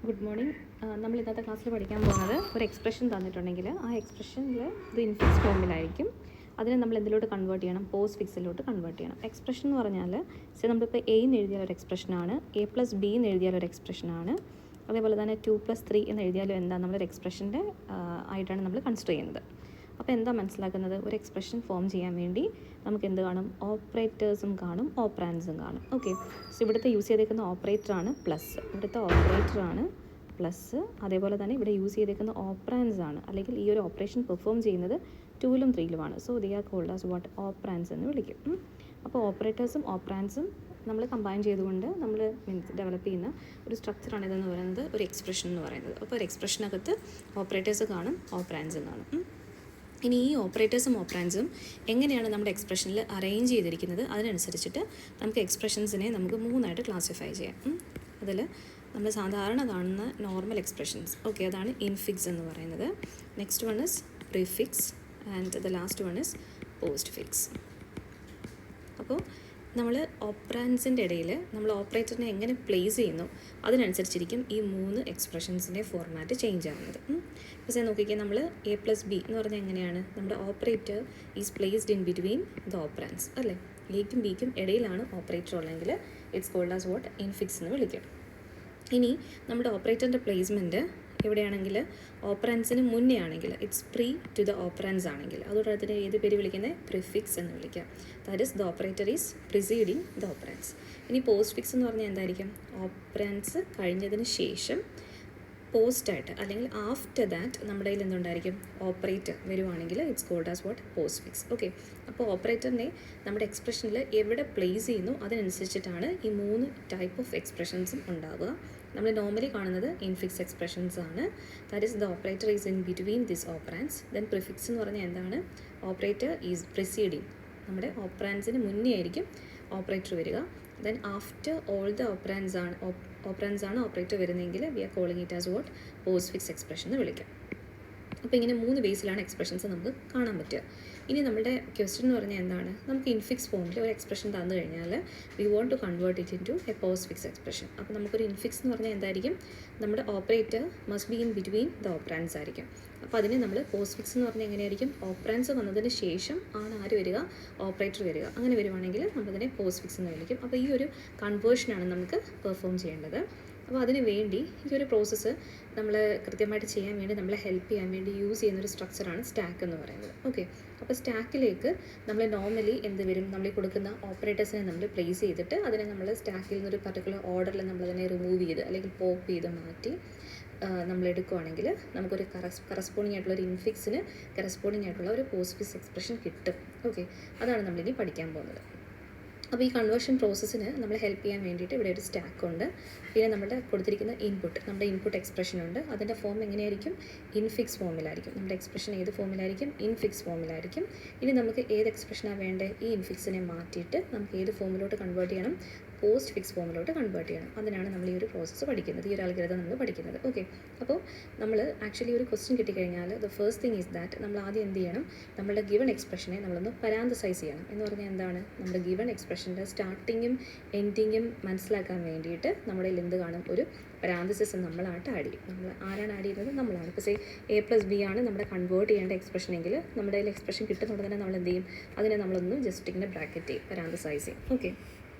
Good morning. നമ്മൾ ഇന്നത്തെ ക്ലാസ്സിൽ പഠിക്കാൻ പോകുന്നത് ഒരു എക്സ്പ്രഷൻ തന്നിട്ടുണ്ടെങ്കിൽ ആ എക്സ്പ്രഷനിൽ ഇത് ഇൻഫിക്സ് ഫോമിലായിരിക്കും. അതിനെ നമ്മൾ എന്തിലോട്ട് കൺവേർട്ട് ചെയ്യണം? പോസ്റ്റ് ഫിക്സിലോട്ട് കൺവേർട്ട് ചെയ്യണം. എക്സ്പ്രഷൻ എന്ന് പറഞ്ഞാൽ നമ്മളിപ്പോൾ എ എന്ന് എഴുതിയാൽ ഒരു എക്സ്പ്രഷനാണ്, A+B എന്ന് എഴുതിയാൽ ഒരു എക്സ്പ്രഷനാണ്, അതേപോലെ തന്നെ 2+3 എന്ന് എഴുതിയാലും എന്താ നമ്മളൊരു എക്സ്പ്രഷൻ്റെ ആയിട്ടാണ് നമ്മൾ കൺസിഡർ ചെയ്യുന്നത്. അപ്പോൾ എന്താ മനസ്സിലാക്കുന്നത്? ഒരു എക്സ്പ്രഷൻ ഫോം ചെയ്യാൻ വേണ്ടി നമുക്ക് എന്ത് കാണും? ഓപ്പറേറ്റേഴ്സും കാണും, ഓപ്പറാൻഡ്സും കാണും. ഓക്കെ, സോ ഇവിടുത്തെ യൂസ് ചെയ്തേക്കുന്ന ഓപ്പറേറ്ററാണ് പ്ലസ്, ഇവിടുത്തെ ഓപ്പറേറ്ററാണ് പ്ലസ്, അതേപോലെ തന്നെ ഇവിടെ യൂസ് ചെയ്തേക്കുന്ന ഓപ്പറാൻഡ്സ് ആണ്, അല്ലെങ്കിൽ ഈ ഒരു ഓപ്പറേഷൻ പെർഫോം ചെയ്യുന്നത് 2ലും 3ലുമാണ്. So they are called as what? Operands എന്ന് വിളിക്കും. അപ്പോൾ ഓപ്പറേറ്റേഴ്സും ഓപ്പറാൻഡ്സും നമ്മൾ കമ്പൈൻ ചെയ്തുകൊണ്ട് നമ്മൾ ഡെവലപ്പ് ചെയ്യുന്ന ഒരു സ്ട്രക്ചറാണ് ഇതെന്ന് പറയുന്നത്, ഒരു എക്സ്പ്രഷൻ എന്ന് പറയുന്നത്. അപ്പോൾ ഒരു എക്സ്പ്രഷനകത്ത് ഓപ്പറേറ്റേഴ്സ് കാണും, ഓപ്പറാൻഡ്സും കാണും. ഇനി ഈ ഓപ്പറേറ്റേഴ്സും ഓപ്പറാൻഡ്സും എങ്ങനെയാണ് നമ്മുടെ എക്സ്പ്രഷനിൽ അറേഞ്ച് ചെയ്തിരിക്കുന്നത്, അതിനനുസരിച്ചിട്ട് നമുക്ക് എക്സ്പ്രഷൻസിനെ നമുക്ക് 3ആയിട്ട് ക്ലാസിഫൈ ചെയ്യാം. അതിൽ നമ്മൾ സാധാരണ കാണുന്ന നോർമൽ എക്സ്പ്രഷൻസ്, ഓക്കെ, അതാണ് ഇൻഫിക്സ് എന്ന് പറയുന്നത്. Next one is prefix and the last one is post fix. അപ്പോൾ നമ്മൾ ഓപ്പറാൻഡ്സിൻ്റെ ഇടയിൽ നമ്മൾ ഓപ്പറേറ്ററിനെ എങ്ങനെ പ്ലേസ് ചെയ്യുന്നു അതിനനുസരിച്ചിരിക്കും ഈ 3 എക്സ്പ്രഷൻസിൻ്റെ ഫോർമാറ്റ് ചേഞ്ച് ആവുന്നത്. പക്ഷേ നോക്കിക്കാൻ നമ്മൾ A+B എന്ന് പറഞ്ഞാൽ എങ്ങനെയാണ്? നമ്മുടെ operator is placed in between the operands, അല്ലേ? എയ്ക്കും ബിക്കും ഇടയിലാണ് ഓപ്പറേറ്റർ ഉള്ളെങ്കിൽ it's called as what? Infix എന്ന് വിളിക്കും. ഇനി നമ്മുടെ ഓപ്പറേറ്ററിൻ്റെ പ്ലേസ്മെൻറ്റ് എവിടെയാണെങ്കിൽ ഓപ്പറാൻഡ്സിന് മുന്നേ ആണെങ്കിൽ it's pre to the operands ആണെങ്കിൽ അതോടെ അതിന് ഏത് പേര് വിളിക്കുന്നത്? പ്രിഫിക്സ് എന്ന് വിളിക്കാം. That is the operator is preceding the operands. ഇനി പോസ്റ്റ് ഫിക്സ് എന്ന് പറഞ്ഞാൽ എന്തായിരിക്കും? ഓപ്പറാൻഡ്സ് കഴിഞ്ഞതിന് ശേഷം പോസ്റ്റായിട്ട് അല്ലെങ്കിൽ ആഫ്റ്റർ ദാറ്റ് നമ്മുടെ കയ്യിൽ എന്തുണ്ടായിരിക്കും? ഓപ്പറേറ്റർ വരുവാണെങ്കിൽ it's called as what? Postfix. Okay, അപ്പോൾ ഓപ്പറേറ്ററിനെ നമ്മുടെ എക്സ്പ്രഷനിൽ എവിടെ പ്ലേസ് ചെയ്യുന്നു അതിനനുസരിച്ചിട്ടാണ് ഈ 3 ടൈപ്പ് ഓഫ് എക്സ്പ്രഷൻസും ഉണ്ടാവുക. നമ്മൾ നോർമലി കാണുന്നത് ഇൻഫിക്സ് എക്സ്പ്രഷൻസ് ആണ്. That is the operator is in between this operands. Then prefix എന്ന് പറഞ്ഞാൽ എന്താണ്? ഓപ്പറേറ്റർ ഈസ് പ്രിസീഡിങ്, നമ്മുടെ ഓപ്പറാൻഡ്സിന് മുന്നേ ആയിരിക്കും ഓപ്പറേറ്റർ വരിക. Then after all the operands ആണ് ഓപ്പറേറ്റർ വരുന്നതെങ്കിൽ we are calling it as what? Postfix expression എന്ന് വിളിക്കാം. അപ്പോൾ ഇങ്ങനെ 3 ബേസിലാണ് എക്സ്പ്രഷൻസ് നമുക്ക് കാണാൻ പറ്റുക. ഇനി നമ്മുടെ ക്വസ്റ്റ്യൻ എന്ന് പറഞ്ഞാൽ എന്താണ്? നമുക്ക് ഇൻഫിക്സ് ഫോമിൽ ഒരു എക്സ്പ്രഷൻ തന്നു കഴിഞ്ഞാൽ we want to convert it in to a postfix expression. അപ്പോൾ നമുക്കൊരു ഇൻഫിക്സ് എന്ന് പറഞ്ഞാൽ എന്തായിരിക്കും? നമ്മുടെ operator must be in between the operands ആയിരിക്കും. അപ്പോൾ അതിന് നമ്മൾ പോസ്റ്റ് ഫിക്സ് എന്ന് പറഞ്ഞാൽ എങ്ങനെയായിരിക്കും? ഓപ്പറാൻഡ്സ് വന്നതിന് ശേഷം ആണ് ആര് വരിക? ഓപ്പറേറ്റർ വരിക. അങ്ങനെ വരുവാണെങ്കിൽ നമ്മളതിനെ പോസ്റ്റ് ഫിക്സ് എന്ന് വിളിക്കും. അപ്പോൾ ഈ ഒരു കൺവേർഷനാണ് നമുക്ക് പെർഫോം ചെയ്യേണ്ടത്. അപ്പോൾ അതിന് വേണ്ടി ഈ ഒരു പ്രോസസ്സ് നമ്മൾ കൃത്യമായിട്ട് ചെയ്യാൻ വേണ്ടി നമ്മളെ ഹെൽപ്പ് ചെയ്യാൻ വേണ്ടി യൂസ് ചെയ്യുന്നൊരു സ്ട്രക്ചറാണ് സ്റ്റാക്ക് എന്ന് പറയുന്നത്. ഓക്കെ, അപ്പോൾ സ്റ്റാക്കിലേക്ക് നമ്മൾ നോർമലി എന്ത് വരും? നമ്മൾ കൊടുക്കുന്ന ഓപ്പറേറ്റേഴ്സിനെ നമ്മൾ പ്ലേസ് ചെയ്തിട്ട് അതിനെ നമ്മൾ സ്റ്റാക്കിൽ നിന്നൊരു പർട്ടിക്കുലർ ഓർഡറിൽ നമ്മളതിനെ റിമൂവ് ചെയ്ത് അല്ലെങ്കിൽ പോപ്പ് ചെയ്ത് മാറ്റി നമ്മൾ എടുക്കുകയാണെങ്കിൽ നമുക്കൊരു കറസ്പോണ്ടിങ് ആയിട്ടുള്ള ഒരു ഇൻഫിക്സിന് കറസ്പോണ്ടിങ് ആയിട്ടുള്ള ഒരു പോസ്റ്റ് ഫിക്സ് എക്സ്പ്രഷൻ കിട്ടും. ഓക്കെ, അതാണ് നമ്മളിനി പഠിക്കാൻ പോകുന്നത്. അപ്പോൾ ഈ കൺവേർഷൻ പ്രോസസ്സിന് നമ്മൾ ഹെൽപ്പ് ചെയ്യാൻ വേണ്ടിയിട്ട് ഇവിടെ ഒരു സ്റ്റാക്ക് ഉണ്ട്. പിന്നെ നമ്മുടെ കൊടുത്തിരിക്കുന്ന നമ്മുടെ ഇൻപുട്ട് എക്സ്പ്രഷൻ ഉണ്ട്. അതിൻ്റെ ഫോം എങ്ങനെയായിരിക്കും? ഇൻഫിക്സ് ഫോമിലായിരിക്കും. നമ്മുടെ എക്സ്പ്രഷൻ ഏത് ഫോമിലായിരിക്കും? ഇൻഫിക്സ് ഫോമിലായിരിക്കും. ഇനി നമുക്ക് ഏത് എക്സ്പ്രഷനാണ് വേണ്ടത്? ഈ ഇൻഫിക്സിനെ മാറ്റിയിട്ട് നമുക്ക് ഏത് ഫോമിലോട്ട് കൺവേർട്ട് ചെയ്യണം? പോസ്റ്റ് ഫിക്സ് ഫോമിലോട്ട് കൺവേർട്ട് ചെയ്യണം. അതിനാണ് നമ്മൾ ഈ ഒരു പ്രോസസ്സ് പഠിക്കുന്നത്, ഈ ഒരു അൽഗോരിതം നമ്മൾ പഠിക്കുന്നത്. ഓക്കെ, അപ്പോൾ നമ്മൾ ആക്ച്വലി ഒരു ക്വസ്റ്റ്യൻ കിട്ടിക്കഴിഞ്ഞാൽ the first thing is that നമ്മൾ ആദ്യം എന്ത് ചെയ്യണം? നമ്മുടെ ഗിവൺ എക്സ്പ്രഷനെ നമ്മളൊന്ന് പരാന്തസൈസ് ചെയ്യണം. എന്ന് പറഞ്ഞാൽ എന്താണ്? നമ്മുടെ ഗിവൺ എക്സ്പ്രഷൻ്റെ സ്റ്റാർട്ടിങ്ങും എൻഡിങ്ങും മനസ്സിലാക്കാൻ വേണ്ടിയിട്ട് നമ്മുടെ എന്ത് കാണും? ഒരു പരാന്തസിസ് നമ്മളായിട്ട് ആഡ് ചെയ്യും. നമ്മൾ ആരാണ് ആഡ് ചെയ്യുന്നത്? നമ്മളാണ്. ഇപ്പോൾ സേ A+B ആണ് നമ്മുടെ കൺവേർട്ട് ചെയ്യേണ്ട എക്സ്പ്രഷൻ എങ്കിൽ നമ്മുടെ കയ്യിൽ എക്സ്പ്രഷൻ കിട്ടുന്നത് തന്നെ നമ്മൾ എന്ത് ചെയ്യും? അതിനെ നമ്മളൊന്ന് ജസ്റ്റ് ഇങ്ങനെ ബ്രാക്കറ്റ് ചെയ്യും, പരാന്തസൈസ് ചെയ്യും. ഓക്കെ,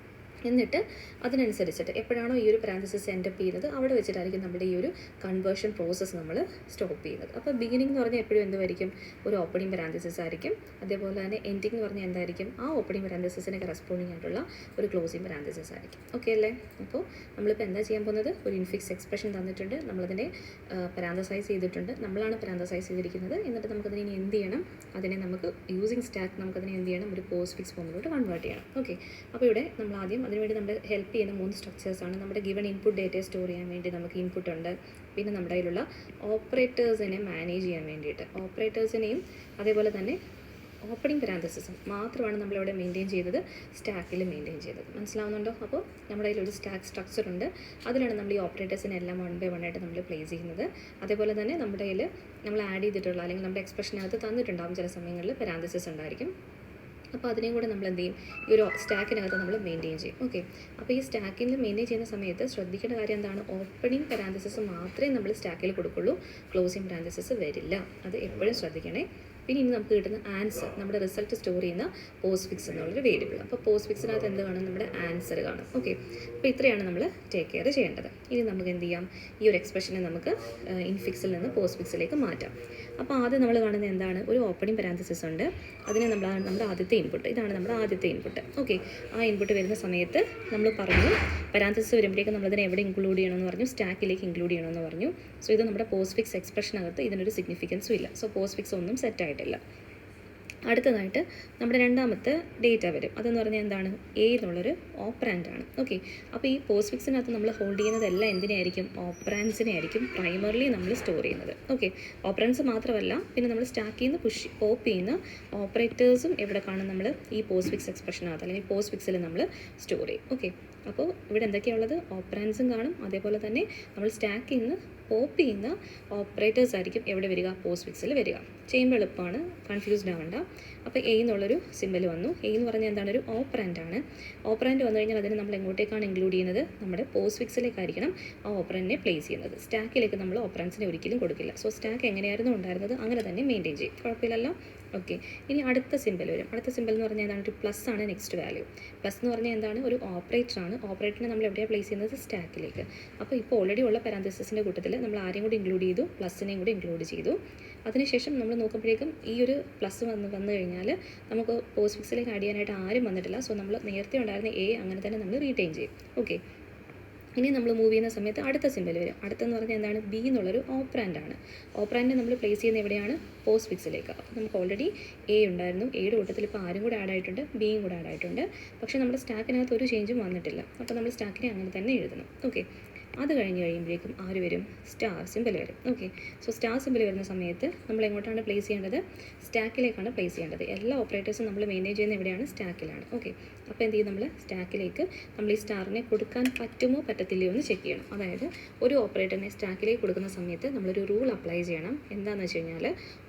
എന്നിട്ട് അതിനനുസരിച്ചിട്ട് എപ്പോഴാണോ ഈ ഒരു പാരാന്തസിസ് എൻഡപ്പ് ചെയ്യുന്നത് അവിടെ വെച്ചിട്ടായിരിക്കും നമ്മുടെ ഈ ഒരു കൺവേർഷൻ പ്രോസസ്സ് നമ്മൾ സ്റ്റോപ്പ് ചെയ്യുന്നത്. അപ്പോൾ ബിഗിനിങ് എന്ന് പറഞ്ഞാൽ എപ്പോഴും എന്തായിരിക്കും? ഒരു ഓപ്പണിംഗ് പാരാന്തസിസ് ആയിരിക്കും. അതേപോലെ തന്നെ എൻഡിങ് എന്ന് പറഞ്ഞാൽ എന്തായിരിക്കും? ആ ഓപ്പണിംഗ് പാരാന്തസിസിന് കറസ്പോണ്ടിങ് ആയിട്ടുള്ള ഒരു ക്ലോസിംഗ് പാരാന്തസിസ് ആയിരിക്കും. ഓക്കെ അല്ലേ? അപ്പോൾ നമ്മളിപ്പോൾ എന്താ ചെയ്യാൻ പോകുന്നത്? ഒരു ഇൻഫിക്സ് എക്സ്പ്രഷൻ തന്നിട്ടുണ്ട്, നമ്മളതിനെ പാരാന്തസൈസ് ചെയ്തിട്ടുണ്ട്, നമ്മളാണ് പാരാന്തസൈസ് ചെയ്തിരിക്കുന്നത്. എന്നിട്ട് നമുക്കതിനെ ഇനി എന്ത് ചെയ്യണം? അതിനെ നമുക്ക് യൂസിങ് സ്റ്റാക്ക് നമുക്കതിനെ എന്ത് ചെയ്യണം? ഒരു പോസ്റ്റ് ഫിക്സ് ഫോമിലോട്ട് കൺവേർട്ട് ചെയ്യണം. ഓക്കെ, അപ്പോൾ ഇവിടെ നമ്മൾ ആദ്യം അതിനുവേണ്ടി നമ്മൾ ഹെൽപ്പ് ചെയ്യുന്ന 3 സ്ട്രക്ചേഴ്സാണ്. നമ്മുടെ ഗിവൺ ഇൻപുട്ട് ഡേറ്റയെ സ്റ്റോർ ചെയ്യാൻ വേണ്ടി നമുക്ക് ഇൻപുട്ട് ഉണ്ട്. പിന്നെ നമ്മുടെ കയ്യിലുള്ള ഓപ്പറേറ്റേഴ്സിനെ മാനേജ് ചെയ്യാൻ വേണ്ടിയിട്ട് ഓപ്പറേറ്റേഴ്സിനെയും അതേപോലെ തന്നെ ഓപ്പണിംഗ് പാരാന്തസിസും മാത്രമാണ് നമ്മളിവിടെ മെയിൻറ്റെയിൻ ചെയ്തത്, സ്റ്റാക്കിൽ മെയിൻറ്റെയിൻ ചെയ്തത്. മനസ്സിലാവുന്നുണ്ടോ? അപ്പോൾ നമ്മുടെ കയ്യിലൊരു സ്റ്റാക്ക് സ്ട്രക്ചർ ഉണ്ട്. അതിലാണ് നമ്മൾ ഈ ഓപ്പറേറ്റേഴ്സിനെ എല്ലാം 1 by 1 ആയിട്ട് നമ്മൾ പ്ലേസ് ചെയ്യുന്നത്. അതേപോലെ തന്നെ നമ്മുടെ കയ്യിൽ നമ്മൾ ആഡ് ചെയ്തിട്ടുള്ള അല്ലെങ്കിൽ നമ്മുടെ എക്സ്പ്രഷനകത്ത് തന്നിട്ടുണ്ടാകും ചില സമയങ്ങളിൽ പാരാന്തസിസ് ഉണ്ടായിരിക്കും. അപ്പോൾ അതിനെയും കൂടെ നമ്മൾ എന്ത് ചെയ്യും, ഈ ഒരു സ്റ്റാക്കിനകത്ത് നമ്മൾ മെയിൻറ്റെയിൻ ചെയ്യും. ഓക്കെ, അപ്പോൾ ഈ സ്റ്റാക്കിൽ മെയിൻറ്റെയിൻ ചെയ്യുന്ന സമയത്ത് ശ്രദ്ധിക്കേണ്ട കാര്യം എന്താണ്, ഓപ്പണിംഗ് പാരാന്തസിസ് മാത്രമേ നമ്മൾ സ്റ്റാക്കിൽ കൊടുക്കുള്ളൂ, ക്ലോസിംഗ് പാരാന്തസിസ് വരില്ല. അത് എപ്പോഴും ശ്രദ്ധിക്കണേ. പിന്നെ ഇനി നമുക്ക് കിട്ടുന്ന ആൻസർ, നമ്മുടെ റിസൾട്ട് സ്റ്റോർ ചെയ്യുന്ന പോസ്റ്റ് ഫിക്സ് എന്നുള്ളൊരു വേരിയബിൾ. അപ്പോൾ പോസ്റ്റ് ഫിക്സിനകത്ത് എന്ത് കാണും, നമ്മുടെ ആൻസർ കാണും. ഓക്കെ, അപ്പോൾ ഇത്രയാണ് നമ്മൾ ടേക്ക് കെയർ ചെയ്യേണ്ടത്. ഇനി നമുക്ക് എന്ത് ചെയ്യാം, ഈ ഒരു എക്സ്പ്രഷനെ നമുക്ക് ഇൻഫിക്സിൽ നിന്ന് പോസ്റ്റ് ഫിക്സിലേക്ക് മാറ്റാം. അപ്പോൾ ആദ്യം നമ്മൾ കാണുന്നത് എന്താണ്, ഒരു ഓപ്പണിംഗ് പാരാന്തസിസ് ഉണ്ട്, അതിനെ നമ്മുടെ ആദ്യത്തെ ഇൻപുട്ട്, ഇതാണ് നമ്മുടെ ആദ്യത്തെ ഇൻപുട്ട്. ഓക്കെ, ആ ഇൻപുട്ട് വരുന്ന സമയത്ത് നമ്മൾ പറഞ്ഞു പാരാന്തസിസ് വരുമ്പോഴേക്കും നമ്മളതിനെ എവിടെ ഇൻക്ലൂഡ് ചെയ്യണമെന്ന് പറഞ്ഞു, സ്റ്റാക്കിലേക്ക് ഇൻക്ലൂഡ് ചെയ്യണമെന്ന് പറഞ്ഞു. സോ ഇത് നമ്മുടെ പോസ്റ്റ് ഫിക്സ് എക്സ്പ്രഷനകത്ത് ഇതിനൊരു സിഗ്നിഫിക്കൻസും ഇല്ല. സോ പോസ്റ്റ് ഫിക്സ് ഒന്നും സെറ്റ് ആയിട്ടില്ല. അടുത്തതായിട്ട് നമ്മുടെ രണ്ടാമത്തെ ഡേറ്റ വരും. അതെന്ന് പറഞ്ഞാൽ എന്താണ്, എ എന്നുള്ളൊരു ഓപ്പറാൻഡാണ്. ഓക്കെ, അപ്പോൾ ഈ പോസ്റ്റ് ഫിക്സിനകത്ത് നമ്മൾ ഹോൾഡ് ചെയ്യുന്നതെല്ലാം എന്തിനായിരിക്കും, ഓപ്പറാൻസിനെ ആയിരിക്കും പ്രൈമറിലി നമ്മൾ സ്റ്റോർ ചെയ്യുന്നത്. ഓക്കെ, ഓപ്പറാൻസ് മാത്രമല്ല, പിന്നെ നമ്മൾ സ്റ്റാക്കിൽ നിന്ന് പോപ്പ് ചെയ്യുന്ന ഓപ്പറേറ്റേഴ്സും എവിടെ കാണും, നമ്മൾ ഈ പോസ്റ്റ് ഫിക്സ് എക്സ്പ്രഷനകത്ത് അല്ലെങ്കിൽ പോസ്റ്റ് ഫിക്സിൽ നമ്മൾ സ്റ്റോർ ചെയ്യും. ഓക്കെ, അപ്പോൾ ഇവിടെ എന്തൊക്കെയാണുള്ളത്, ഓപ്പറാൻസും കാണും, അതേപോലെ തന്നെ നമ്മൾ സ്റ്റാക്കിൽ നിന്ന് പോപ്പ് ചെയ്യുന്ന ഓപ്പറേറ്റേഴ്സ് ആയിരിക്കും എവിടെ വരിക, പോസ്റ്റ് ഫിക്സിൽ വരിക. ചെയ്യുമ്പോൾ എളുപ്പമാണ്, കൺഫ്യൂസ്ഡ് ആവണ്ട. അപ്പോൾ എ എന്നുള്ളൊരു സിമ്പൽ വന്നു. എ എന്ന് പറഞ്ഞാൽ എന്താണ്, ഒരു ഓപ്പറാൻഡാണ്. ഓപ്പറാൻഡ് വന്നു കഴിഞ്ഞാൽ അതിന് നമ്മൾ എങ്ങോട്ടേക്കാണ് ഇൻക്ലൂഡ് ചെയ്യുന്നത്, നമ്മുടെ പോസ്റ്റ് ഫിക്സിലേക്കായിരിക്കണം ആ ഓപ്പറാൻഡിനെ പ്ലേസ് ചെയ്യുന്നത്. സ്റ്റാക്കിലേക്ക് നമ്മൾ ഓപ്പറാൻസിനെ ഒരിക്കലും കൊടുക്കില്ല. സോ സ്റ്റാക്ക് എങ്ങനെയായിരുന്നു ഉണ്ടായിരുന്നത് അങ്ങനെ തന്നെ മെയിൻറ്റെയിൻ ചെയ്യും, കുഴപ്പമില്ലല്ലോ. ഓക്കെ, ഇനി അടുത്ത സിമ്പൽ വരും. അടുത്ത സിമ്പൽ എന്ന് പറഞ്ഞാൽ എന്താണ്, ഒരു പ്ലസ് ആണ് നെക്സ്റ്റ് വാല്യൂ. പ്ലസ് എന്ന് പറഞ്ഞാൽ എന്താണ്, ഒരു ഓപ്പറേറ്ററാണ്. ഓപ്പറേറ്ററിനെ നമ്മൾ എവിടെയാണ് പ്ലേസ് ചെയ്യുന്നത്, സ്റ്റാക്കിലേക്ക്. അപ്പോൾ ഇപ്പോൾ ഓൾറെഡി ഉള്ള പാരാന്തസിസിൻ്റെ കൂട്ടത്തിൽ നമ്മൾ ആരെയും കൂടി ഇൻക്ലൂഡ് ചെയ്തു, പ്ലസിനെയും കൂടി ഇൻക്ലൂഡ് ചെയ്തു. അതിനുശേഷം നമ്മൾ നോക്കുമ്പോഴേക്കും ഈ ഒരു പ്ലസ് വന്നു കഴിഞ്ഞാൽ നമുക്ക് പോസ്റ്റ് ഫിക്സിലേക്ക് ആഡ് ചെയ്യാനായിട്ട് ആരും വന്നിട്ടില്ല. സോ നമ്മൾ നേരത്തെ ഉണ്ടായിരുന്ന എ അങ്ങനെ തന്നെ നമ്മൾ റീറ്റെയിൻ ചെയ്യും. ഓക്കെ, ഇനി നമ്മൾ മൂവ് ചെയ്യുന്ന സമയത്ത് അടുത്ത സിമ്പൽ വരും. അടുത്തെന്ന് പറഞ്ഞാൽ എന്താണ്, ബി എന്നുള്ളൊരു ഓപ്പറാൻഡാണ്. ഓപ്പറാൻഡിനെ നമ്മൾ പ്ലേസ് ചെയ്യുന്നത് എവിടെയാണ്, പോസ്റ്റ് ഫിക്സിലേക്ക്. അപ്പോൾ നമുക്ക് ഓൾറെഡി എ ഉണ്ടായിരുന്നു, എയുടെ കൂട്ടത്തിൽ ഇപ്പോൾ ആരും കൂടെ ആഡ് ആയിട്ടുണ്ട്, ബിയും കൂടെ ആഡ് ആയിട്ടുണ്ട്. പക്ഷേ നമ്മുടെ സ്റ്റാക്കിനകത്ത് ഒരു ചേഞ്ചും വന്നിട്ടില്ല. അപ്പോൾ നമ്മൾ സ്റ്റാക്കിനെ അങ്ങനെ തന്നെ എഴുതണം. ഓക്കെ, അത് കഴിഞ്ഞ് കഴിയുമ്പോഴേക്കും ആര് വരും, സ്റ്റാർ സിമ്പൽ വരും. ഓക്കെ, സോ സ്റ്റാർ സിമ്പൽ വരുന്ന സമയത്ത് നമ്മൾ എങ്ങോട്ടാണ് പ്ലേസ് ചെയ്യേണ്ടത്, സ്റ്റാക്കിലേക്കാണ് പ്ലേസ് ചെയ്യേണ്ടത്. എല്ലാ ഓപ്പറേറ്റേഴ്സും നമ്മൾ മെയിൻറ്റെയിൻ ചെയ്യുന്ന എവിടെയാണ്, സ്റ്റാക്കിലാണ്. ഓക്കെ, അപ്പോൾ എന്ത് ചെയ്യും, നമ്മൾ സ്റ്റാക്കിലേക്ക് നമ്മൾ ഈ സ്റ്റാറിനെ കൊടുക്കാൻ പറ്റുമോ പറ്റത്തില്ലയോ എന്ന് ചെക്ക് ചെയ്യണം. അതായത് ഒരു ഓപ്പറേറ്ററിനെ സ്റ്റാക്കിലേക്ക് കൊടുക്കുന്ന സമയത്ത് നമ്മളൊരു റൂൾ അപ്ലൈ ചെയ്യണം. എന്താണെന്ന് വെച്ച് കഴിഞ്ഞാൽ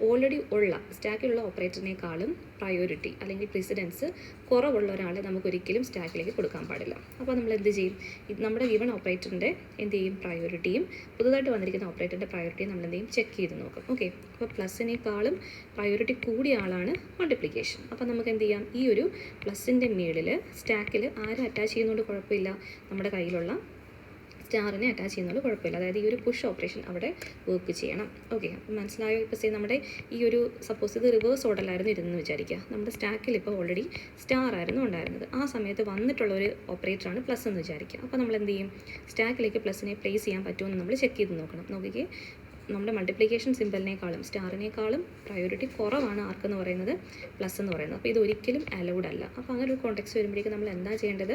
ഓൾറെഡി ഉള്ള സ്റ്റാക്കിലുള്ള ഓപ്പറേറ്ററിനേക്കാളും പ്രയോറിറ്റി അല്ലെങ്കിൽ പ്രിസിഡൻസ് കുറവുള്ള ഒരാളെ നമുക്കൊരിക്കലും സ്റ്റാക്കിലേക്ക് കൊടുക്കാൻ പാടില്ല. അപ്പോൾ നമ്മൾ എന്ത് ചെയ്യും, നമ്മുടെ ഗിവൺ ഓപ്പറേറ്ററിൻ്റെ എന്ത് ചെയ്യും, പ്രയോറിറ്റിയും പുതുതായിട്ട് വന്നിരിക്കുന്ന ഓപ്പറേറ്ററിൻ്റെ പ്രയോറിറ്റിയും നമ്മൾ എന്ത് ചെയ്യും, ചെക്ക് ചെയ്ത് നോക്കും. ഓക്കെ, അപ്പോൾ പ്ലസിനേക്കാളും പ്രയോറിറ്റി കൂടിയ ആളാണ് മൾട്ടിപ്ലിക്കേഷൻ. അപ്പോൾ നമുക്ക് എന്ത് ചെയ്യാം, ഈ ഒരു പ്ലസിൻ്റെ മേളിൽ സ്റ്റാക്കിൽ ആരും അറ്റാച്ച് ചെയ്യുന്നതുകൊണ്ട് കുഴപ്പമില്ല, നമ്മുടെ കയ്യിലുള്ള സ്റ്റാറിനെ അറ്റാച്ച് ചെയ്യുന്നതുകൊണ്ട് കുഴപ്പമില്ല. അതായത് ഈ ഒരു പുഷ് ഓപ്പറേഷൻ അവിടെ വർക്ക് ചെയ്യണം. ഓക്കെ, അപ്പോൾ മനസ്സിലായോ? ഇപ്പോൾ സേ നമ്മുടെ ഈ ഒരു സപ്പോസ് ഇത് റിവേഴ്സ് ഓർഡറിലായിരുന്നു ഇരുന്നെന്ന് വിചാരിക്കുക. നമ്മുടെ സ്റ്റാക്കിൽ ഇപ്പോൾ ഓൾറെഡി സ്റ്റാർ ആയിരുന്നു ഉണ്ടായിരുന്നത്. ആ സമയത്ത് വന്നിട്ടുള്ള ഒരു ഓപ്പറേറ്ററാണ് പ്ലസ് എന്ന് വിചാരിക്കുക. അപ്പോൾ നമ്മൾ എന്ത് ചെയ്യും, സ്റ്റാക്കിലേക്ക് പ്ലസിനെ പ്ലേസ് ചെയ്യാൻ പറ്റുമോ എന്ന് നമ്മൾ ചെക്ക് ചെയ്ത് നോക്കണം. നോക്കിക്കേ, നമ്മുടെ മൾട്ടിപ്ലിക്കേഷൻ സിമ്പലിനേക്കാളും സ്റ്റാറിനേക്കാളും പ്രയോറിറ്റി കുറവാണ് ആർക്കെന്ന് പറയുന്നത്, പ്ലസ് എന്ന് പറയുന്നത്. അപ്പോൾ ഇത് ഒരിക്കലും അലൗഡ് അല്ല. അപ്പോൾ അങ്ങനെ ഒരു കോണ്ടെക്സ്റ്റ് വരുമ്പോഴേക്കും നമ്മൾ എന്താ ചെയ്യേണ്ടത്,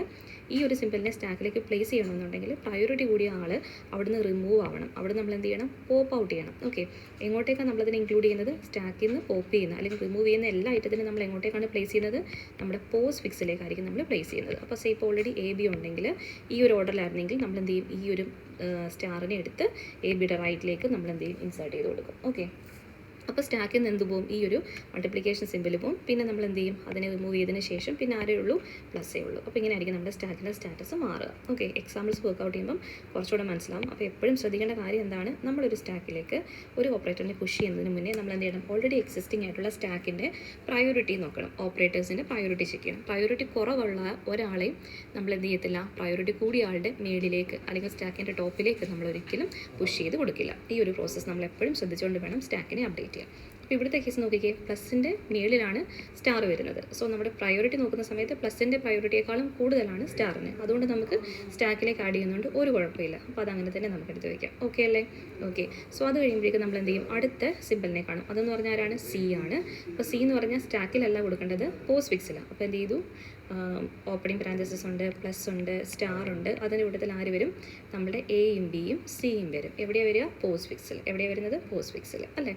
ഈ ഒരു സിമ്പലിനെ സ്റ്റാക്കിലേക്ക് പ്ലേസ് ചെയ്യണമെന്നുണ്ടെങ്കിൽ പ്രയോറിറ്റി കൂടിയ ആൾ അവിടുന്ന് റിമൂവ് ആവണം. അവിടെ നമ്മൾ എന്ത് ചെയ്യണം, പോപ്പ് ഔട്ട് ചെയ്യണം. ഓക്കെ, എങ്ങോട്ടേക്കാണ് നമ്മളതിനെ ഇൻക്ലൂഡ് ചെയ്യുന്നത്, സ്റ്റാക്കിൽ നിന്ന് പോപ്പ് ചെയ്യുന്ന അല്ലെങ്കിൽ റിമൂവ് ചെയ്യുന്ന എല്ലാ ഐറ്റത്തിനും നമ്മൾ എങ്ങോട്ടേക്കാണ് പ്ലേസ് ചെയ്യുന്നത്, നമ്മുടെ പോസ്റ്റ് ഫിക്സിലേക്കായിരിക്കും നമ്മൾ പ്ലേസ് ചെയ്യുന്നത്. അപ്പോൾ സേ ഇപ്പോൾ ഓൾറെഡി എ ബി ഉണ്ടെങ്കിൽ ഈ ഒരു ഓർഡറിലായിരുന്നെങ്കിൽ നമ്മൾ എന്ത് ചെയ്യും, ഈ ഒരു സ്റ്റാറിനെ എടുത്ത് എ ബിയുടെ റൈറ്റിലേക്ക് നമ്മൾ എന്ത് ചെയ്യും, ഇൻസേർട്ട് ചെയ്ത് കൊടുക്കും. ഓക്കെ, അപ്പോൾ സ്റ്റാക്കിൽ നിന്ന് എന്ത് പോകും, ഈ ഒരു മൾട്ടിപ്ലിക്കേഷൻ സിമ്പിൾ പോകും. പിന്നെ നമ്മൾ എന്ത് ചെയ്യും, അതിനെ റിമൂവ് ചെയ്തതിന് ശേഷം പിന്നെ ആരേ ഉള്ളൂ, പ്ലസ്സേ ഉള്ളൂ. അപ്പോൾ ഇങ്ങനെ ആയിരിക്കും നമ്മുടെ സ്റ്റാക്കിൻ്റെ സ്റ്റാറ്റസ് മാറുക. ഓക്കെ, എക്സാമ്പിൾസ് വർക്കൗട്ട് ചെയ്യുമ്പം കുറച്ചുകൂടെ മനസ്സിലാവും. അപ്പോൾ എപ്പോഴും ശ്രദ്ധിക്കേണ്ട കാര്യം എന്താണ്, നമ്മളൊരു സ്റ്റാക്കിലേക്ക് ഒരു ഓപ്പറേറ്ററിനെ പുഷ് ചെയ്യുന്നതിന് മുന്നേ നമ്മൾ എന്ത് ചെയ്യണം, ഓൾറെഡി എക്സിസ്റ്റിംഗ് ആയിട്ടുള്ള സ്റ്റാക്കിൻ്റെ പ്രയോറിറ്റി നോക്കണം, ഓപ്പറേറ്റേഴ്സിൻ്റെ പ്രയോറിറ്റി ചെക്ക് ചെയ്യണം. പ്രയോറിറ്റി കുറവുള്ള ഒരാളെയും നമ്മൾ എന്ത് ചെയ്യത്തില്ല, പ്രയോറിറ്റി കൂടിയ ആളുടെ മേളിലേക്ക് അല്ലെങ്കിൽ സ്റ്റാക്കിൻ്റെ ടോപ്പിലേക്ക് നമ്മൾ ഒരിക്കലും പുഷ് ചെയ്ത് കൊടുക്കില്ല. ഈ ഒരു പ്രോസസ്സ് നമ്മൾ എപ്പോഴും ശ്രദ്ധിച്ചുകൊണ്ട് വേണം സ്റ്റാക്കിനെ അപ്ഡേറ്റ് ചെയ്യാം. അപ്പോൾ ഇവിടുത്തെ കേസ് നോക്കിക്കേ, പ്ലസിൻ്റെ മേളിലാണ് സ്റ്റാർ വരുന്നത്. സോ നമ്മുടെ പ്രയോറിറ്റി നോക്കുന്ന സമയത്ത് പ്ലസിൻ്റെ പ്രയോറിറ്റിയേക്കാളും കൂടുതലാണ് സ്റ്റാറിന്. അതുകൊണ്ട് നമുക്ക് സ്റ്റാക്കിലേക്ക് ആഡ് ചെയ്യുന്നതുകൊണ്ട് ഒരു കുഴപ്പമില്ല. അപ്പോൾ അതങ്ങനെ തന്നെ നമുക്ക് എടുത്ത് വയ്ക്കാം. ഓക്കെ അല്ലേ? ഓക്കെ, സോ അത് കഴിയുമ്പോഴേക്കും നമ്മൾ എന്ത് ചെയ്യും, അടുത്ത സിമ്പിളിനെ കാണും. അതെന്ന് പറഞ്ഞാൽ ആരാണ്, സി ആണ്. അപ്പോൾ സി എന്ന് പറഞ്ഞാൽ സ്റ്റാക്കിലല്ല കൊടുക്കേണ്ടത്, പോസ്റ്റ് ഫിക്സിലാണ്. അപ്പോൾ എന്ത് ചെയ്തു, ഓപ്പണിംഗ് പാരാന്തസിസ് ഉണ്ട്, പ്ലസ് ഉണ്ട്, സ്റ്റാർ ഉണ്ട്. അതിൻ്റെ കൂട്ടത്തിൽ ആര് വരും, നമ്മുടെ എയും ബിയും സിയും വരും. എവിടെയാണ് വരിക, പോസ്റ്റ് ഫിക്സിൽ. എവിടെയാണ് വരുന്നത്, പോസ്റ്റ് ഫിക്സിൽ അല്ലേ?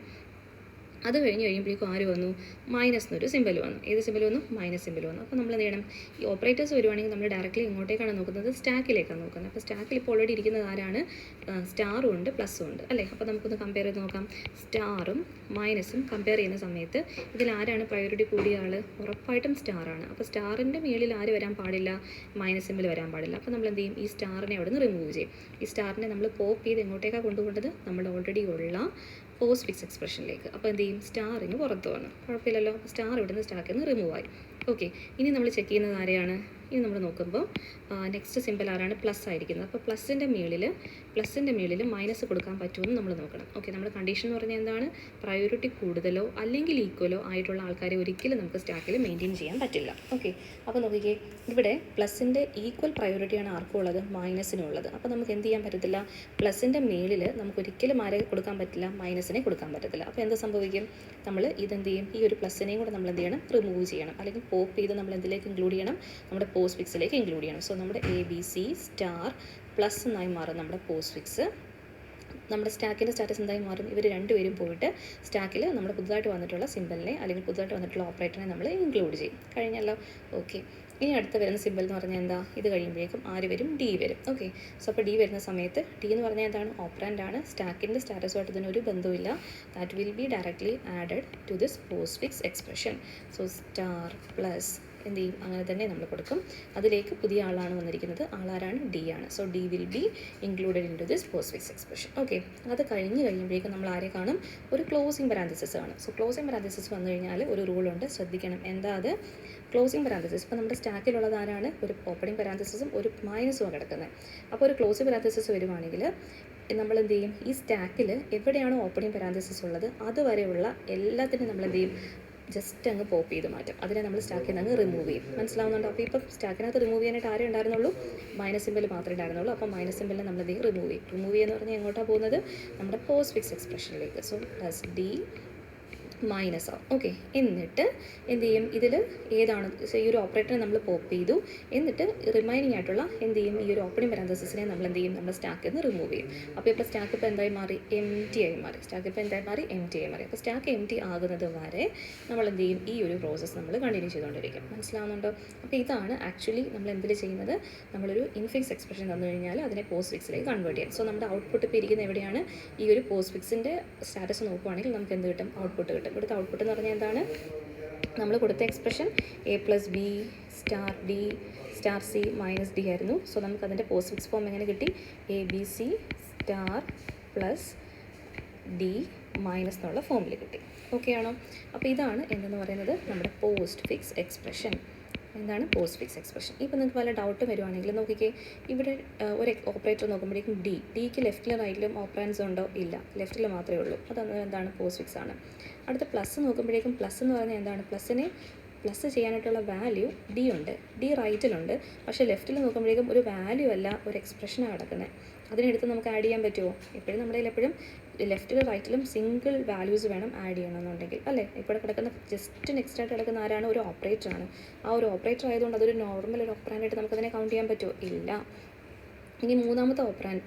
അത് കഴിയുമ്പോഴേക്കും ആര് വന്നു, മൈനസ് എന്നൊരു സിമ്പൽ വന്നു. ഏത് സിമ്പൽ വന്നു, മൈനസ് സിമ്പൽ വന്നു. അപ്പോൾ നമ്മൾ എന്ത് ചെയ്യണം, ഈ ഓപ്പറേറ്റേഴ്സ് വരുവാണെങ്കിൽ നമ്മൾ ഡയറക്റ്റ്ലി ഇങ്ങോട്ടേക്കാണ് നോക്കുന്നത്, സ്റ്റാക്കിലേക്കാണ് നോക്കുന്നത്. അപ്പോൾ സ്റ്റാക്കിൽ ഇപ്പോൾ ഓൾറെഡി ഇരിക്കുന്നത് ആരാണ്, സ്റ്റാറും ഉണ്ട് പ്ലസ്സും ഉണ്ട് അല്ലേ. അപ്പോൾ നമുക്കൊന്ന് കമ്പയർ ചെയ്ത് നോക്കാം. സ്റ്റാറും മൈനസും കമ്പയർ ചെയ്യുന്ന സമയത്ത് ഇതിൽ ആരാണ് പ്രയോറിറ്റി കൂടിയ ആൾ, ഉറപ്പായിട്ടും സ്റ്റാറാണ്. അപ്പോൾ സ്റ്റാറിൻ്റെ മേളിൽ ആര് വരാൻ പാടില്ല, മൈനസ് സിമ്പൽ വരാൻ പാടില്ല. അപ്പോൾ നമ്മൾ എന്ത് ചെയ്യും, ഈ സ്റ്റാറിനെ അവിടെ നിന്ന് റിമൂവ് ചെയ്യും. ഈ സ്റ്റാറിനെ നമ്മൾ പോപ്പ് ചെയ്ത് എങ്ങോട്ടേക്കാണ് കൊണ്ടുപോകേണ്ടത്, നമ്മൾ ഓൾറെഡി ഉള്ള പോസ്റ്റ് ഫിക്സ് എക്സ്പ്രഷനിലേക്ക്. അപ്പോൾ എന്ത് ചെയ്യും, സ്റ്റാറിന് പുറത്ത് വന്നു, കുഴപ്പമില്ലല്ലോ. സ്റ്റാർ ഇവിടുന്ന് സ്റ്റാക്കിൽ നിന്ന് റിമൂവ് ആയി. ഓക്കെ, ഇനി നമ്മൾ ചെക്ക് ചെയ്യുന്നത് ആരെയാണ്, ഇനി നമ്മൾ നോക്കുമ്പോൾ നെക്സ്റ്റ് സിമ്പിൾ ആരാണ്, പ്ലസ് ആയിരിക്കുന്നത്. അപ്പോൾ പ്ലസിൻ്റെ മേളിൽ മൈനസ് കൊടുക്കാൻ പറ്റുമെന്ന് നമ്മൾ നോക്കണം. ഓക്കെ, നമ്മുടെ കണ്ടീഷൻ എന്ന് പറഞ്ഞാൽ എന്താണ്, പ്രയോറിറ്റി കൂടുതലോ അല്ലെങ്കിൽ ഈക്വലോ ആയിട്ടുള്ള ആൾക്കാരെ ഒരിക്കലും നമുക്ക് സ്റ്റാക്കിൽ മെയിൻറ്റെയിൻ ചെയ്യാൻ പറ്റില്ല. ഓക്കെ, അപ്പോൾ നോക്കിക്കേ, ഇവിടെ പ്ലസിൻ്റെ ഈക്വൽ പ്രയോറിറ്റിയാണ് ആർക്കും ഉള്ളത്, മൈനസിനും ഉള്ളത്. അപ്പോൾ നമുക്ക് എന്ത് ചെയ്യാൻ പറ്റത്തില്ല, പ്ലസിൻ്റെ മേളിൽ നമുക്ക് ഒരിക്കലും ആരെ കൊടുക്കാൻ പറ്റില്ല, മൈനസിനെ കൊടുക്കാൻ പറ്റത്തില്ല. അപ്പോൾ എന്ത് സംഭവിക്കും, നമ്മൾ ഇതെന്ത് ചെയ്യും, ഈ ഒരു പ്ലസിനെയും കൂടെ നമ്മൾ എന്ത് ചെയ്യണം, റിമൂവ് ചെയ്യണം. അല്ലെങ്കിൽ പോപ്പ് ചെയ്ത് നമ്മൾ എന്തിലേക്ക് ഇൻക്ലൂഡ് ചെയ്യണം, നമ്മുടെ പോസ്റ്റ് ഫിക്സിലേക്ക് ഇൻക്ലൂഡ് ചെയ്യണം. സോ നമ്മുടെ ABC സ്റ്റാർ പ്ലസ് എന്നായി മാറും നമ്മുടെ പോസ്റ്റ് ഫിക്സ്. നമ്മുടെ സ്റ്റാക്കിൻ്റെ സ്റ്റാറ്റസ് എന്തായി മാറും, ഇവർ രണ്ടുപേരും പോയിട്ട് സ്റ്റാക്കിൽ നമ്മുടെ പുതുതായിട്ട് വന്നിട്ടുള്ള സിമ്പലിനെ അല്ലെങ്കിൽ പുതുതായിട്ട് വന്നിട്ടുള്ള ഓപ്പറേറ്ററിനെ നമ്മൾ ഇൻക്ലൂഡ് ചെയ്യും. കഴിഞ്ഞല്ലോ. ഓക്കെ, ഇനി അടുത്ത് വരുന്ന സിമ്പിൾ എന്ന് പറഞ്ഞാൽ എന്താ, ഇത് കഴിയുമ്പോഴേക്കും ആര് വരും, ഡി വരും. ഓക്കെ, സോ അപ്പോൾ ഡി വരുന്ന സമയത്ത് ഡി എന്ന് പറഞ്ഞാൽ എന്താണ്, ഓപ്പറാൻഡ് ആണ്. സ്റ്റാക്കിൻ്റെ സ്റ്റാറ്റസുമായിട്ട് ഇതിനൊരു ബന്ധമില്ല. That will be directly added to this postfix expression. So star plus എന്ത് ചെയ്യും, അങ്ങനെ തന്നെ നമ്മൾ കൊടുക്കും. അതിലേക്ക് പുതിയ ആളാണ് വന്നിരിക്കുന്നത്, ആളാരാണ്, ഡി ആണ്. So D will be included in to this postfix expression. Okay, അത് കഴിയുമ്പോഴേക്കും നമ്മൾ ആരെ കാണും, ഒരു ക്ലോസിംഗ് പരാന്തസിസ് കാണും. സോ ക്ലോസിംഗ് പരാന്തസിസ് വന്നു കഴിഞ്ഞാൽ ഒരു റൂളുണ്ട്, ശ്രദ്ധിക്കണം. എന്താ അത്, ക്ലോസിംഗ് പരാന്തസിസ്. ഇപ്പോൾ നമ്മുടെ സ്റ്റാക്കിലുള്ളത് ആരാണ്, ഒരു ഓപ്പണിംഗ് പരാന്തസിസും ഒരു മൈനസും കിടക്കുന്നത്. അപ്പോൾ ഒരു ക്ലോസിംഗ് പരാന്തസിസ് വരുവാണെങ്കിൽ നമ്മൾ എന്ത് ചെയ്യും, ഈ സ്റ്റാക്കിൽ എവിടെയാണോ ഓപ്പണിംഗ് പരാന്തസിസ് ഉള്ളത് അതുവരെയുള്ള എല്ലാത്തിനും നമ്മൾ എന്ത് ചെയ്യും, ജസ്റ്റ് അങ്ങ് പോപ്പ് ചെയ്ത് മാറ്റും. അതിനെ നമ്മൾ സ്റ്റാക്കിൽ നിന്ന് അങ്ങ് റിമൂവ് ചെയ്യും. മനസ്സിലാവുന്നുണ്ടോ. അപ്പോൾ ഇപ്പം സ്റ്റാക്കിനകത്ത് റിമൂവ് ചെയ്യാനായിട്ട് ആരേ ഉണ്ടായിരുന്നുള്ളൂ, മൈനസ് സിമ്പിൾ മാത്രമേ ഉണ്ടായിരുന്നുള്ളൂ. അപ്പോൾ മൈനസ് സിമ്പിളിനെ നമ്മൾ എന്ത് റിമൂവ് ചെയ്യും. റിമൂവ് ചെയ്യുക പറഞ്ഞാൽ എങ്ങോട്ടാണ് പോകുന്നത്, നമ്മുടെ പോസ്റ്റ് ഫിക്സ് എക്സ്പ്രഷനിലേക്ക്. സോ പ്ലസ് ഡി മൈനസ് ആവും. ഓക്കെ, എന്നിട്ട് എന്ത് ചെയ്യും, ഇതിൽ ഏതാണ് ഈ ഒരു ഓപ്പറേറ്ററെ നമ്മൾ പോപ്പ് ചെയ്തു, എന്നിട്ട് റിമൈനിങ് ആയിട്ടുള്ള എന്ത് ചെയ്യും, ഈ ഒരു ഓപ്പണിംഗ് പരാന്തസിസിനെ നമ്മൾ എന്ത് ചെയ്യും, നമ്മുടെ സ്റ്റാക്കിൽ നിന്ന് റിമൂവ് ചെയ്യും. അപ്പോൾ ഇപ്പോൾ സ്റ്റാക്ക് ഇപ്പോൾ എന്തായി മാറി, എം ടി ആയി മാറി. സ്റ്റാക്ക് ഇപ്പോൾ എന്തായി മാറി, എം ടി ആയി മാറി. അപ്പോൾ സ്റ്റാക്ക് എം ടി ആകുന്നത് വരെ നമ്മൾ എന്ത് ചെയ്യും, ഈ ഒരു പ്രോസസ്സ് നമ്മൾ കണ്ടിന്യൂ ചെയ്തുകൊണ്ടിരിക്കും. മനസ്സിലാവുന്നുണ്ടോ. അപ്പോൾ ഇതാണ് ആക്ച്വലി നമ്മൾ എന്തിൽ ചെയ്യുന്നത്, നമ്മളൊരു ഇൻഫിക്സ് എക്സ്പ്രഷൻ തന്നു കഴിഞ്ഞാൽ അതിനെ പോസ്റ്റ് ഫിക്സിലേക്ക് കൺവേർട്ട് ചെയ്യാം. സോ നമ്മുടെ ഔട്ട്പുട്ട് ഇപ്പോൾ ഇരിക്കുന്ന എവിടെയാണ്, ഈ ഒരു പോസ്റ്റ് ഫിക്സിൻ്റെ സ്റ്റാറ്റസ് നോക്കുവാണെങ്കിൽ നമുക്ക് എന്ത് കിട്ടും, ഔട്ട്പുട്ട് കിട്ടും. ഇവിടുത്തെ ഔട്ട്പുട്ട് എന്ന് പറഞ്ഞാൽ എന്താണ്, നമ്മൾ കൊടുത്ത expression A+B star D star C minus D ആയിരുന്നു. സോ നമുക്കതിൻ്റെ പോസ്റ്റ് ഫിക്സ് ഫോം എങ്ങനെ കിട്ടി, ABC star plus D minus എന്നുള്ള ഫോമിൽ കിട്ടി. ഓക്കെ ആണോ. അപ്പോൾ ഇതാണ് എന്തെന്ന് പറയുന്നത് നമ്മുടെ പോസ്റ്റ് ഫിക്സ് എക്സ്പ്രഷൻ. എന്താണ് പോസ്റ്റ് ഫിക്സ് എക്സ്പ്രഷൻ. ഇപ്പോൾ നിങ്ങൾക്ക് വല്ല ഡൗട്ട് വരുവാണെങ്കിൽ നോക്കിക്കേ, ഇവിടെ ഒരു ഓപ്പറേറ്റർ നോക്കുമ്പോഴേക്കും ഡിക്ക് ലെഫ്റ്റിലും റൈറ്റിലും ഓപ്പറാൻസ് ഉണ്ടോ, ഇല്ല, ലെഫ്റ്റിൽ മാത്രമേ ഉള്ളൂ. അതൊന്നും എന്താണ്, പോസ്റ്റ് ഫിക്സ് ആണ്. അടുത്ത പ്ലസ് നോക്കുമ്പോഴേക്കും പ്ലസ് എന്ന് പറഞ്ഞാൽ എന്താണ്, പ്ലസ് ചെയ്യാനായിട്ടുള്ള വാല്യൂ ഡി ഉണ്ട്, ഡി റൈറ്റിലുണ്ട്. പക്ഷേ ലെഫ്റ്റിൽ നോക്കുമ്പോഴേക്കും ഒരു വാല്യൂ അല്ല, ഒരു എക്സ്പ്രഷനാണ് കിടക്കുന്നത്. അതിനെടുത്ത് നമുക്ക് ആഡ് ചെയ്യാൻ പറ്റുമോ, എപ്പോഴും നമ്മുടെ എപ്പോഴും ലെഫ്റ്റിലും റൈറ്റിലും സിംഗിൾ വാല്യൂസ് വേണം ആഡ് ചെയ്യണമെന്നുണ്ടെങ്കിൽ അല്ലേ. ഇപ്പോൾ കിടക്കുന്ന ജസ്റ്റ് നെക്സ്റ്റ് ആയിട്ട് കിടക്കുന്ന ആരാണ്, ഒരു ഓപ്പറേറ്ററാണ്. ആ ഒരു ഓപ്പറേറ്റർ ആയതുകൊണ്ട് അതൊരു നോർമൽ ഒരു ഓപ്പറാൻഡായിട്ട് നമുക്കതിനെ കൗണ്ട് ചെയ്യാൻ പറ്റുമോ, ഇല്ല. ഇനി മൂന്നാമത്തെ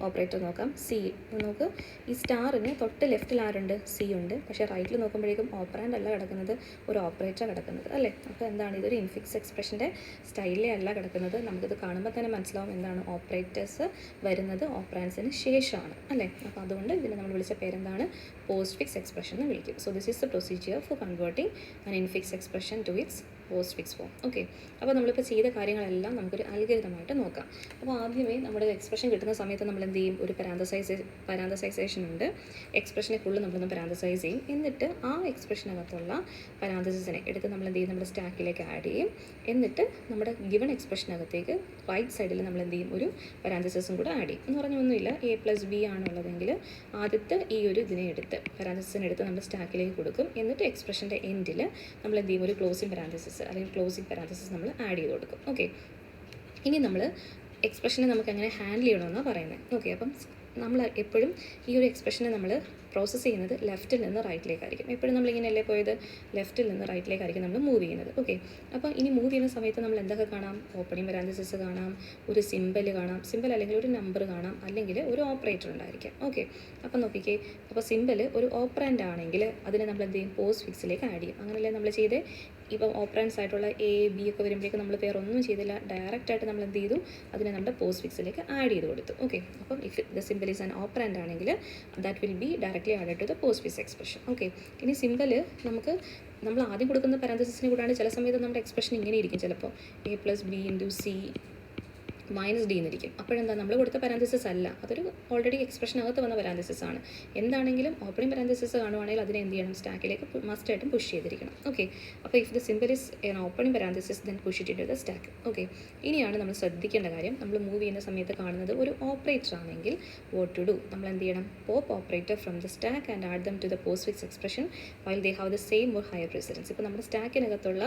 ഓപ്പറേറ്റർ നോക്കാം, സി. നോക്ക്, ഈ സ്റ്റാറിന് തൊട്ട് ലെഫ്റ്റിൽ ആരുണ്ട്, സി ഉണ്ട്. പക്ഷേ റൈറ്റിൽ നോക്കുമ്പോഴേക്കും ഓപ്പറാൻഡ് അല്ല കിടക്കുന്നത്, ഒരു ഓപ്പറേറ്റർ കിടക്കുന്നത് അല്ലേ. അപ്പോൾ എന്താണ്, ഇതൊരു ഇൻഫിക്സ് എക്സ്പ്രഷൻ്റെ സ്റ്റൈലിലേ അല്ല കിടക്കുന്നത്. നമുക്കിത് കാണുമ്പോൾ തന്നെ മനസ്സിലാവും എന്താണ്, ഓപ്പറേറ്റേഴ്സ് വരുന്നത് ഓപ്പറാൻസിന് ശേഷമാണ് അല്ലേ. അപ്പോൾ അതുകൊണ്ട് ഇതിനെ നമ്മൾ വിളിച്ച പേരെന്താണ്, പോസ്റ്റ് ഫിക്സ് എക്സ്പ്രഷൻ എന്ന് വിളിക്കും. So this is the procedure for converting an infix expression to its postfix form. Okay, അപ്പോൾ നമ്മളിപ്പോൾ ചെയ്ത കാര്യങ്ങളെല്ലാം നമുക്കൊരു അൽഗരിതമായിട്ട് നോക്കാം. അപ്പോൾ ആദ്യമേ നമ്മുടെ എക്സ്പ്രഷൻ കിട്ടുന്ന സമയത്ത് നമ്മൾ എന്ത് ചെയ്യും, ഒരു പാരാന്തസൈസേഷൻ ഉണ്ട്. എക്സ്പ്രഷനെ ഫുള്ള് നമ്മളൊന്ന് പാരാന്തസൈസ് ചെയ്യും. എന്നിട്ട് ആ എക്സ്പ്രഷനകത്തുള്ള പാരാന്തസിസിനെ എടുത്ത് നമ്മൾ എന്ത് ചെയ്യും, നമ്മുടെ സ്റ്റാക്കിലേക്ക് ആഡ് ചെയ്യും. എന്നിട്ട് നമ്മുടെ ഗിവൺ എക്സ്പ്രഷനകത്തേക്ക് റൈറ്റ് സൈഡിൽ നമ്മൾ എന്ത് ചെയ്യും, ഒരു പാരാന്തസിസും കൂടെ ആഡ് ചെയ്യും. എന്ന് പറഞ്ഞാൽ ഒന്നുമില്ല, A+B ആണുള്ളതെങ്കിൽ ആദ്യത്തെ ഈ ഒരു ഇതിനെ എടുത്ത് പാരാന്തസിസിനെ എടുത്ത് നമ്മൾ സ്റ്റാക്കിലേക്ക് കൊടുക്കും. എന്നിട്ട് എക്സ്പ്രഷൻ്റെ എൻഡിൽ നമ്മൾ എന്ത് ചെയ്യും, ഒരു ക്ലോസിംഗ് പാരാന്തസിസ് അല്ലെങ്കിൽ ക്ലോസിംഗ് പാരാന്തസിസ് നമ്മൾ ആഡ് ചെയ്ത് കൊടുക്കും. ഓക്കെ, ഇനി നമ്മൾ എക്സ്പ്രഷനെ നമുക്ക് എങ്ങനെ ഹാൻഡിൽ ചെയ്യണമെന്നാണ് പറയുന്നത്. ഓക്കെ, അപ്പം നമ്മൾ എപ്പോഴും ഈ ഒരു എക്സ്പ്രഷനെ നമ്മൾ പ്രോസസ്സ് ചെയ്യുന്നത് ലെഫ്റ്റിൽ നിന്ന് റൈറ്റിലേക്കായിരിക്കും. എപ്പോഴും നമ്മളിങ്ങനെയല്ലേ പോയത്, ലെഫ്റ്റിൽ നിന്ന് റൈറ്റിലേക്കായിരിക്കും നമ്മൾ മൂവ് ചെയ്യുന്നത്. ഓക്കെ, അപ്പോൾ ഇനി മൂവ് ചെയ്യുന്ന സമയത്ത് നമ്മൾ എന്തൊക്കെ കാണാം? ഓപ്പണിംഗ് പരാന്തസിസ് കാണാം, ഒരു സിമ്പൽ കാണാം, സിമ്പൽ അല്ലെങ്കിൽ ഒരു നമ്പർ കാണാം, അല്ലെങ്കിൽ ഒരു ഓപ്പറേറ്റർ ഉണ്ടായിരിക്കാം. ഓക്കെ, അപ്പോൾ നോക്കിക്കേ, അപ്പോൾ സിമ്പൽ ഒരു ഓപ്പറാൻഡ് ആണെങ്കിൽ അതിനെ നമ്മൾ എന്ത് ചെയ്യും? പോസ്റ്റ് ഫിക്സിലേക്ക് ആഡ് ചെയ്യും. അങ്ങനെയല്ലേ നമ്മൾ ചെയ്തേ? ഇപ്പം ഓപ്പറൻസ് ആയിട്ടുള്ള എ ബി ഒക്കെ വരുമ്പോഴേക്കും നമ്മൾ വേറെ ഒന്നും ചെയ്തില്ല, ഡയറക്റ്റായിട്ട് നമ്മൾ എന്ത് ചെയ്തു? അതിനെ നമ്മുടെ പോസ്റ്റ് ഫിക്സിലേക്ക് ആഡ് ചെയ്ത് കൊടുത്തു. ഓക്കെ, അപ്പം if the symbol is an operand ആണെങ്കിൽ that will be directly added to the postfix expression. Okay, ഇനി സിമ്പിൾ നമ്മൾ ആദ്യം കൊടുക്കുന്ന പാരാന്തസിസിനെ കൂടാണ്ട് ചില സമയത്ത് നമ്മുടെ എക്സ്പ്രഷൻ ഇങ്ങനെ ഇരിക്കും. ചിലപ്പോൾ a+b/c -d എന്നിരിക്കും. അപ്പോഴെന്താ, നമ്മൾ കൊടുത്ത പാരാന്തസിസ് അല്ല, അതൊരു ഓൾറെഡി എക്സ്പ്രഷനകത്ത് വന്ന പാരാന്തസിസ് ആണ്. എന്താണെങ്കിലും ഓപ്പണിംഗ് പാരാന്തസിസ് കാണുവാണെങ്കിൽ അതിനെ എന്ത് ചെയ്യണം? സ്റ്റാക്കിലേക്ക് മസ്റ്റായിട്ടും പുഷ് ചെയ്തിരിക്കണം. ഓക്കെ, അപ്പോൾ if the symbol is an opening parenthesis then push it in to the stack. Okay, ഇനിയാണ് നമ്മൾ ശ്രദ്ധിക്കേണ്ട കാര്യം, നമ്മൾ മൂവ് ചെയ്യുന്ന സമയത്ത് കാണുന്നത് ഒരു ഓപ്പറേറ്റർ ആണെങ്കിൽ വാട്ട് ടു ഡു? നമ്മൾ എന്ത് ചെയ്യണം? Pop operator from the stack and add them to the postfix expression while they have the same or higher precedence. ഇപ്പോൾ നമ്മുടെ സ്റ്റാക്കിനകത്തുള്ള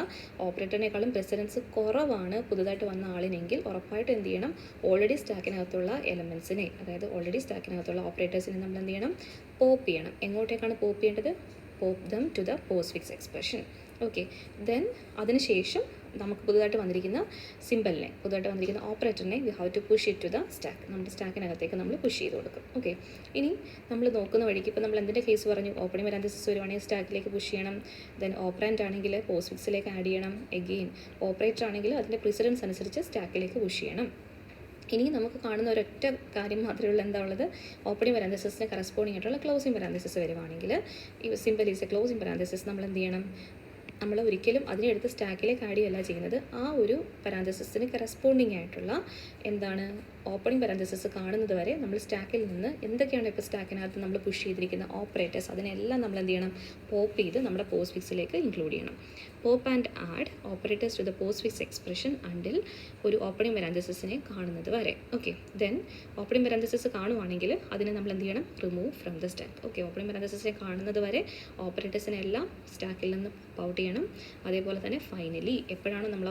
ഓപ്പറേറ്ററിനേക്കാളും പ്രെസിഡൻസ് കുറവാണ് പുതുതായിട്ട് വന്ന ആളിനെങ്കിൽ ഉറപ്പായിട്ട് എന്ത് ചെയ്യണം? ഓൾറെഡി സ്റ്റാക്കിനകത്തുള്ള എലമെൻസിനെ, അതായത് ഓൾറെഡി സ്റ്റാക്കിനകത്തുള്ള ഓപ്പറേറ്റേഴ്സിനെ നമ്മൾ എന്ത് ചെയ്യണം? പോപ്പ് ചെയ്യണം. എങ്ങോട്ടേക്കാണ് പോപ്പ് ചെയ്യേണ്ടത്? Pop them to the postfix expression. Okay, then അതിനുശേഷം നമുക്ക് പുതുതായിട്ട് വന്നിരിക്കുന്ന സിമ്പലിനെ, പുതുതായിട്ട് വന്നിരിക്കുന്ന ഓപ്പറേറ്ററിനെ we have to push it to the stack. നമ്മുടെ സ്റ്റാക്കിനകത്തേക്ക് നമ്മൾ പുഷ് ചെയ്ത് കൊടുക്കും. ഓക്കെ, ഇനി നമ്മൾ നോക്കുന്ന വഴിക്ക് ഇപ്പോൾ നമ്മൾ എന്തിൻ്റെ കേസ് പറഞ്ഞു? ഓപ്പണിംഗ് പാരാന്തസിസ് വരുവാണെങ്കിൽ സ്റ്റാക്കിലേക്ക് പുഷ് ചെയ്യണം, ദെൻ ഓപ്പറാൻഡ് ആണെങ്കിൽ പോസ്റ്റ് ഫിക്സിലേക്ക് ആഡ് ചെയ്യണം, എഗെയിൻ ഓപ്പറേറ്റർ ആണെങ്കിൽ അതിൻ്റെ പ്രിസിഡൻസ് അനുസരിച്ച് സ്റ്റാക്കിലേക്ക് പുഷ് ചെയ്യണം. ഇനി നമുക്ക് കാണുന്ന ഒരൊറ്റ കാര്യം മാത്രമേ ഉള്ളൂ, എന്താ ഉള്ളത്? ഓപ്പണിംഗ് പാരാന്തസിസിന് കറസ്പോണ്ടിങ് ആയിട്ടുള്ള ക്ലോസിംഗ് പാരാന്തസിസ് വരുവാണെങ്കിൽ ഈ simple is A closing parenthesis നമ്മൾ എന്ത് ചെയ്യണം? നമ്മൾ ഒരിക്കലും അതിനെടുത്ത് സ്റ്റാക്കിലേക്ക് ആഡ് ചെയ്യുകയല്ല ചെയ്യുന്നത്. ആ ഒരു പാരാന്തസിസിന് കറസ്പോണ്ടിങ് ആയിട്ടുള്ള എന്താണ് ഓപ്പണിംഗ് പാരാന്തസിസ് കാണുന്നത് വരെ നമ്മൾ സ്റ്റാക്കിൽ നിന്ന് എന്തൊക്കെയാണ് ഇപ്പോൾ സ്റ്റാക്കിനകത്ത് നമ്മൾ പുഷ് ചെയ്തിരിക്കുന്ന ഓപ്പറേറ്റേഴ്സ് അതിനെല്ലാം നമ്മൾ എന്ത് ചെയ്യണം? പോപ്പ് ചെയ്ത് നമ്മുടെ പോസ്റ്റ് ഫിക്സിലേക്ക് ഇൻക്ലൂഡ് ചെയ്യണം. Pop and add operators to the postfix expression until ഒരു ഓപ്പണിംഗ് പാരാന്തസിസിനെ കാണുന്നത് വരെ. ഓക്കെ, ദെൻ ഓപ്പണിംഗ് പാരാന്തസിസ് കാണുവാണെങ്കിൽ അതിനെ നമ്മൾ എന്ത് ചെയ്യണം? Remove from the stack. Okay, opening പാരാന്തസിസിനെ കാണുന്നത് വരെ ഓപ്പറേറ്റേഴ്സിനെല്ലാം സ്റ്റാക്കിൽ നിന്ന് ഔട്ട് ചെയ്യണം. അതേപോലെ തന്നെ ഫൈനലി എപ്പോഴാണ് നമ്മൾ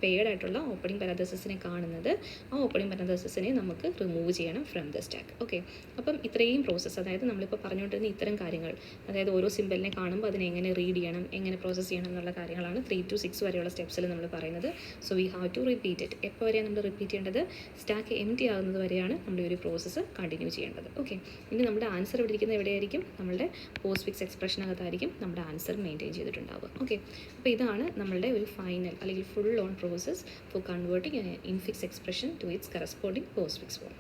പെയ്ഡ് ആയിട്ടുള്ള ഓപ്പണിംഗ് പാരാന്തസിസിനെ കാണുന്നത്, ആ ഓപ്പണിംഗ് പാരാന്തസിസിനെ നമുക്ക് റിമൂവ് ചെയ്യണം ഫ്രം ദ സ്റ്റാക്ക്. ഓക്കെ, അപ്പം ഇത്രയും പ്രോസസ്സ്, അതായത് നമ്മളിപ്പോൾ പറഞ്ഞുകൊണ്ടിരുന്ന ഇത്തരം കാര്യങ്ങൾ, അതായത് ഓരോ സിമ്പലിനെ കാണുമ്പോൾ അതിനെ എങ്ങനെ റീഡ് ചെയ്യണം, എങ്ങനെ പ്രോസസ്സ് ചെയ്യണം എന്നുള്ള കാര്യങ്ങളാണ് 3 to 6 വരെയുള്ള സ്റ്റെപ്സിൽ നമ്മൾ പറയുന്നത്. So we have to repeat it. എപ്പോൾ വരെയാണ് നമ്മൾ റിപ്പീറ്റ് ചെയ്യേണ്ടത്? സ്റ്റാക്ക് എംപ്റ്റി ആകുന്നത് വരെയാണ് നമ്മൾ ഈ ഒരു പ്രോസസ്സ് കണ്ടിന്യൂ ചെയ്യേണ്ടത്. ഓക്കെ, ഇനി നമ്മുടെ ആൻസർ ഇവിടെ ഇരിക്കുന്നത് എവിടെയായിരിക്കും? നമ്മുടെ പോസ്റ്റ് ഫിക്സ് എക്സ്പ്രഷനകത്തായിരിക്കും നമ്മുടെ ആൻസർ മെയിൻറ്റെയിൻ ചെയ്തിട്ടുണ്ടാവുക. ഓക്കെ, അപ്പോൾ ഇതാണ് നമ്മളുടെ ഒരു ഫൈനൽ അല്ലെങ്കിൽ full on process for converting infix expression to its corresponding postfix form.